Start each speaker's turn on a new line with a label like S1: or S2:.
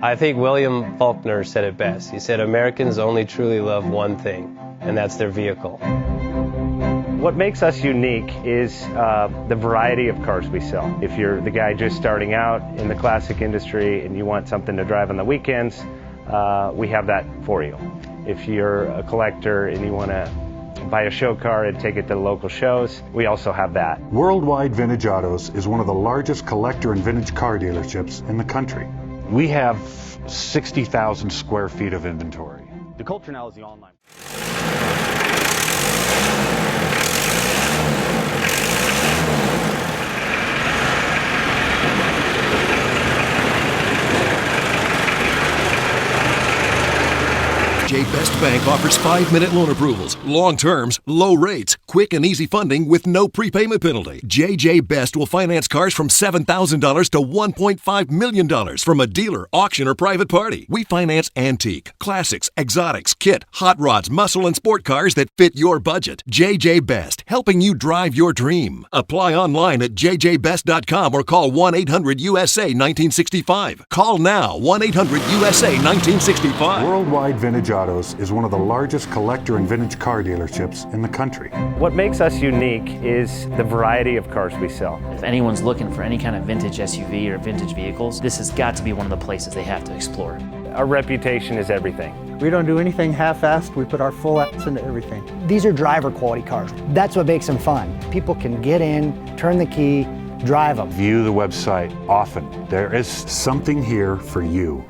S1: I think William Faulkner said it best. He said, Americans only truly love one thing, and that's their vehicle.
S2: What makes us unique is the variety of cars we sell. If you're the guy just starting out in the classic industry and you want something to drive on the weekends, we have that for you. If you're a collector and you want to buy a show car and take it to the local shows, we also have that.
S3: Worldwide Vintage Autos is one of the largest collector and vintage car dealerships in the country. We have 60,000 square feet of inventory.
S4: The culture now is the online.
S5: JJ Best Bank offers 5-minute loan approvals, long terms, low rates, quick and easy funding with no prepayment penalty. JJ Best will finance cars from $7,000 to $1.5 million from a dealer, auction, or private party. We finance antique, classics, exotics, kit, hot rods, muscle, and sport cars that fit your budget. JJ Best, helping you drive your dream. Apply online at jjbest.com or call 1-800-USA-1965. Call now, 1-800-USA-1965.
S3: Worldwide Vintage Autos is one of the largest collector and vintage car dealerships in the country.
S2: What makes us unique is the variety of cars we sell.
S6: If anyone's looking for any kind of vintage SUV or vintage vehicles, this has got to be one of the places they have to explore.
S2: Our reputation is everything.
S7: We don't do anything half-assed. We put our full ass into everything.
S8: These are driver quality cars. That's what makes them fun. People can get in, turn the key, drive them.
S3: View the website often. There is something here for you.